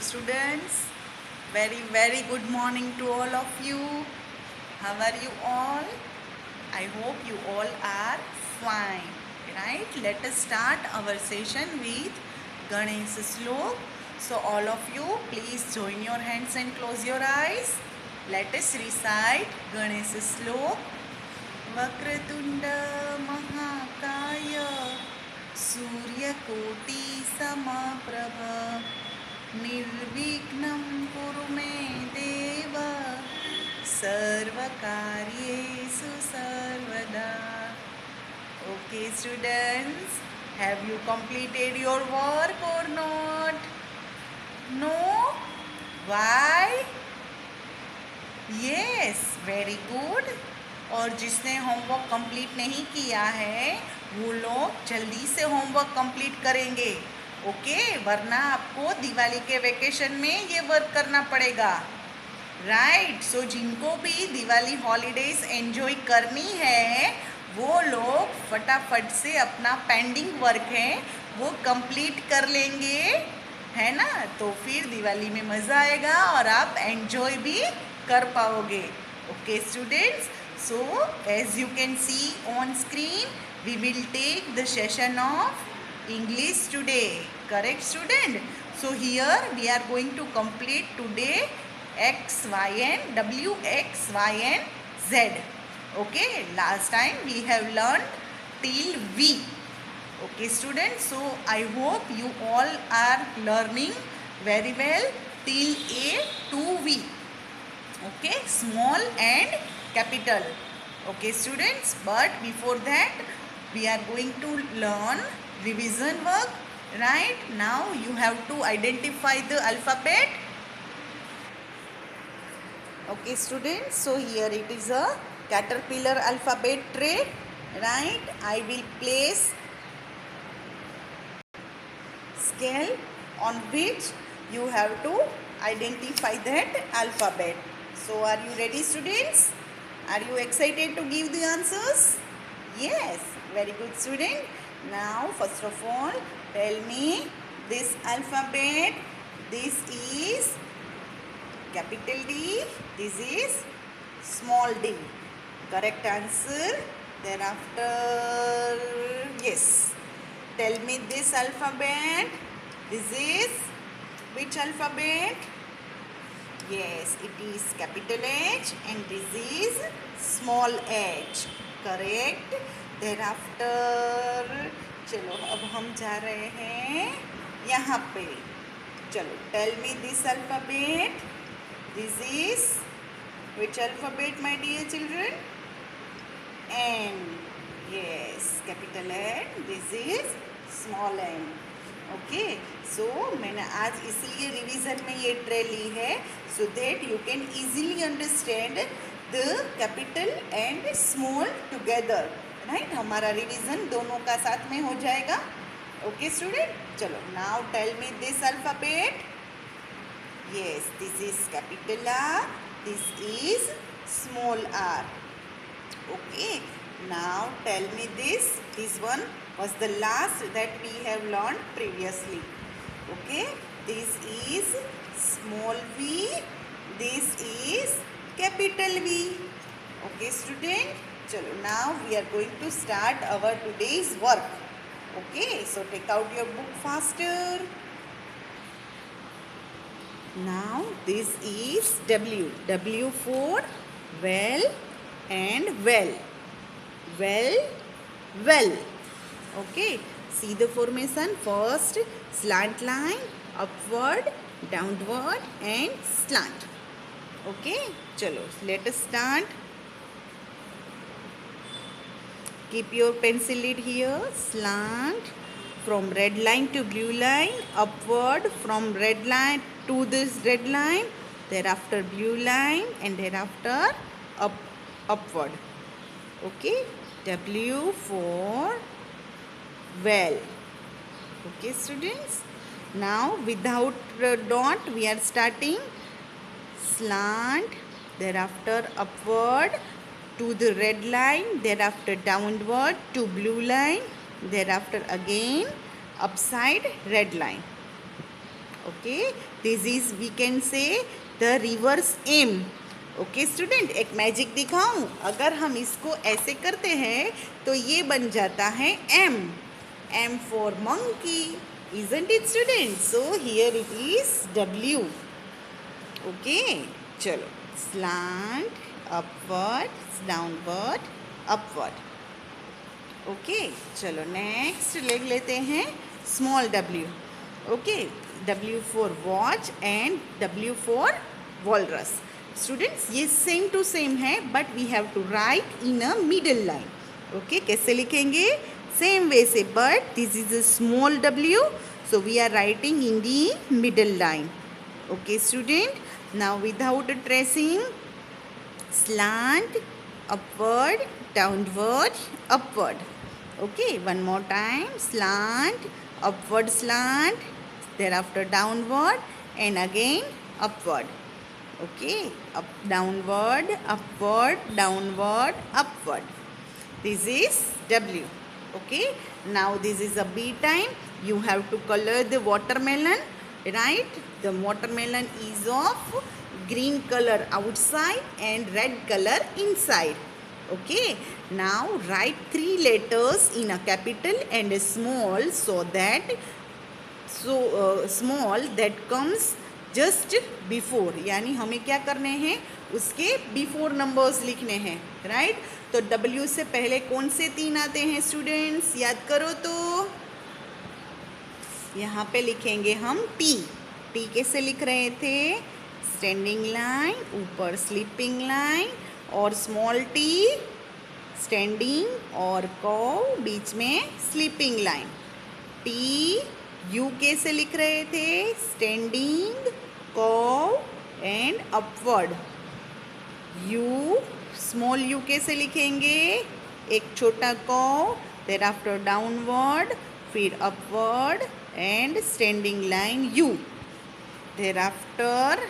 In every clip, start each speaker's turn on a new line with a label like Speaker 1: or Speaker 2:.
Speaker 1: students. Very good morning to all of you. How are you all? I hope you all are fine. Right? Let us start our session with Ganesh Slok. So all of you, please join your hands and close your eyes. Let us recite Ganesh Slok. Vakratunda महाकाय सूर्यकोटि समप्रभ निर्विघ्नं कुरु मे देव सर्वकार्येषु सर्वदा. Okay students, have you completed your work or not? No? Why? Yes, very good. और जिसने homework complete नहीं किया है वो लोग जल्दी से होमवर्क कंप्लीट करेंगे. ओके, वरना आपको दिवाली के वेकेशन में ये वर्क करना पड़ेगा. राइट. सो जिनको भी दिवाली हॉलीडेज एंजॉय करनी है वो लोग फटाफट से अपना पेंडिंग वर्क है वो कंप्लीट कर लेंगे, है ना. तो फिर दिवाली में मज़ा आएगा और आप एंजॉय भी कर पाओगे. Okay students, so as you can see on screen we will take the session of English today. Correct student? So here we are going to complete today x, y and w, x, y and z. Okay, last time we have learned till v. Okay students, so I hope you all are learning very well till a to v. Okay, small and capital. Okay students, but before that we are going to learn revision work. Right now you have to identify the alphabet. Okay students, so here it is a caterpillar alphabet tray. Right, I will place scale on which you have to identify that alphabet. So are you ready students? Are you excited to give the answers? Yes, very good student. Now first of all tell me this alphabet. This is capital D, this is small d. Correct answer. Thereafter, yes, tell me this alphabet. This is which alphabet? Yes, it is capital H and this is small h. Correct. Thereafter, चलो अब हम जा रहे हैं यहाँ पे. चलो tell me this alphabet. This is which alphabet my dear children? N. Yes, capital N. This is small n. Okay, so मैंने आज इसलिए रिवीजन में ये ट्रे ली है so that you can easily understand the capital and small together. Right, हमारा revision दोनों का साथ में हो जाएगा. ओके स्टूडेंट, चलो now tell me this alphabet. Yes, this is capital R, this is small R. Okay, now tell me this one was the last that we have learned previously. Okay, this is small v, this is capital V. Okay student, chalo now we are going to start our today's work. Okay, so take out your book faster. Now this is W. W for well and well. Well. Okay, see the formation. First slant line, upward, downward and slant. Okay, chalo let us start. Keep your pencil lid here. Slant from red line to blue line, upward from red line to this red line, thereafter blue line and thereafter upward. Okay, W for well. Okay students, now without dot we are starting slant, thereafter upward to the red line, thereafter downward to blue line, thereafter again upside red line. Okay, this is we can say the reverse M. Okay student, एक magic दिखाऊं, अगर हम इसको ऐसे करते हैं तो ये बन जाता है M, M for monkey, isn't it students? So here it is W. Okay, चलो slant, upward, downward, upward. Okay, चलो नेक्स्ट ले लेते हैं small w। Okay, W for watch and W for walrus. Students ये सेम टू सेम है but we have to write in a middle line. Okay, कैसे लिखेंगे? Same way से, but this is a small w, so we are writing in the middle line. Okay student, now without tracing, slant, upward, downward, upward. Okay, one more time, slant, upward slant, thereafter downward and again upward. Okay, up, downward, upward, downward, upward. This is W. Okay, now this is a B time. You have to color the watermelon, right? The watermelon is of green color outside and red color inside. Okay, now write 3 letters in a capital and a small, so that small that comes just before, यानी हमें क्या करने हैं, उसके before numbers लिखने हैं, right? तो W से पहले कौन से 3 आते हैं स्टूडेंट्स, याद करो तो यहाँ पे लिखेंगे हम T। T कैसे लिख रहे थे? स्टैंडिंग लाइन, ऊपर स्लीपिंग लाइन, और स्मॉल t स्टैंडिंग, और कर्व बीच में स्लीपिंग लाइन। T U कैसे लिख रहे थे? Standing, curve and upward. U, small u कैसे लिखेंगे? एक छोटा कर्व, देयर आफ्टर डाउनवर्ड, फिर upward and standing line U, thereafter.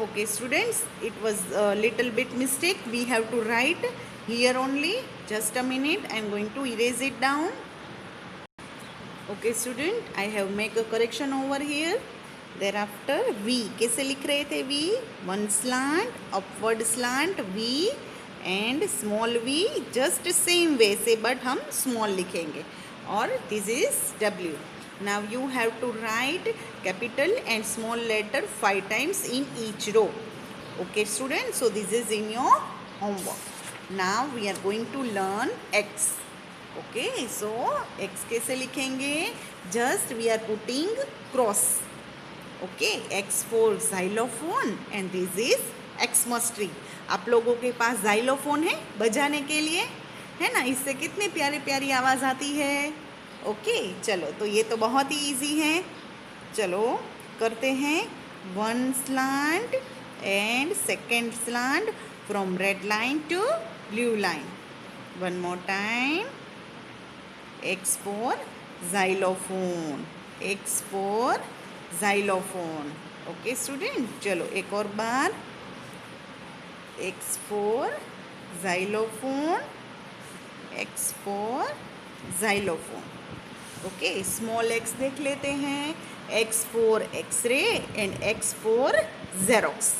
Speaker 1: Okay students, it was a little bit mistake, we have to write here only. Just a minute, I am going to erase it down. Okay student, I have make a correction over here. Thereafter V कैसे लिख रहे थे? V, one slant, upward slant V and small v, just same way से, but हम small लिखेंगे, और this is W. Now you have to write capital and small letter 5 times in each row. Okay students, so this is in your homework. Now we are going to learn X. Okay, so X कैसे लिखेंगे? Just we are putting cross. Okay, X for xylophone and this is Xmas tree. आप लोगों के पास xylophone है बजाने के लिए, है ना? इससे कितनी प्यारी प्यारी आवाज़ आती है। ओके, चलो तो ये तो बहुत ही इजी है। चलो करते हैं, 1 slant and 2nd slant from red line to blue line. One more time, X for xylophone, X for xylophone. Okay student, चलो एक और बार, X for xylophone, X for xylophone. Okay, small x देख लेते हैं, X for x-ray and X for xerox.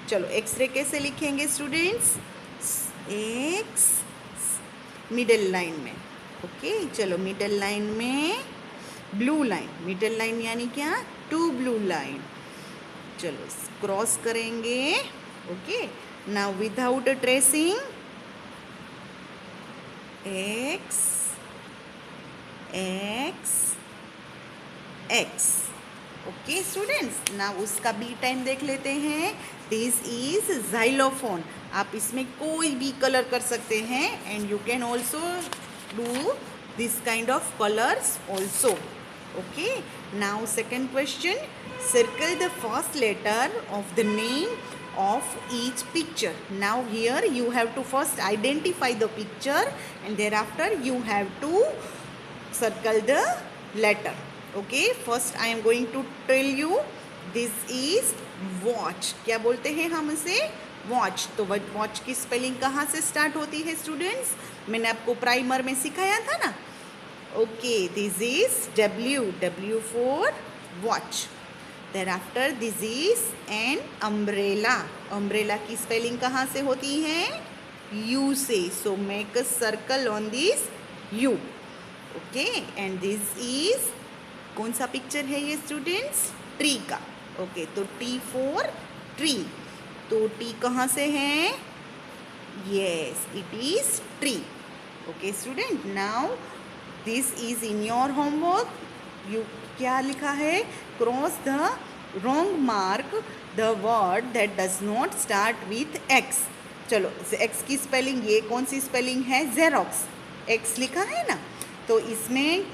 Speaker 1: चलो x-ray कैसे लिखेंगे स्टूडेंट्स? X मिडल लाइन में। ओके, चलो मिडल लाइन में ब्लू लाइन, मिडल लाइन यानी क्या? 2 ब्लू लाइन। चलो क्रॉस करेंगे। Okay, now without tracing, X X X। Okay students, ना उसका बी टाइम देख लेते हैं। This is xylophone। आप इसमें कोई भी कलर कर सकते हैं and you can also do this kind of colours also. Okay, now second question, circle the first letter of the name of each picture. Now here you have to first identify the picture and thereafter you have to circle the letter. Okay, first I am going to tell you, this is watch. क्या बोलते हैं हम इसे? Watch. तो watch की spelling कहाँ से start होती है स्टूडेंट्स? मैंने आपको प्राइमर में सिखाया था ना। Okay, this is W. W for watch. Thereafter this is an umbrella. Umbrella की spelling कहाँ से होती है? U से. So make a circle on this U. Okay, and this is कौन सा पिक्चर है ये स्टूडेंट्स? ट्री का. ओके, तो T for tree. तो T कहाँ से है? Yes, it is tree. Okay student, now this is in your homework. You क्या लिखा है? Cross the wrong mark the word that does not start with X. चलो, X की स्पेलिंग, ये कौन सी स्पेलिंग है? Xerox. X लिखा है ना, तो इसमें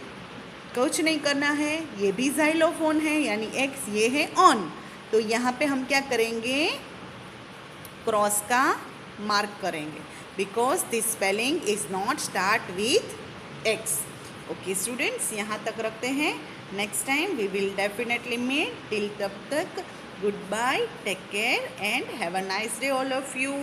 Speaker 1: कुछ नहीं करना है. ये भी xylophone है यानी X, ये है on. तो यहाँ पे हम क्या करेंगे? क्रॉस का मार्क करेंगे, because this spelling is not start with X. Okay students, यहाँ तक रखते हैं. Next time we will definitely meet. Till तब तक good bye, take care and have a nice day all of you.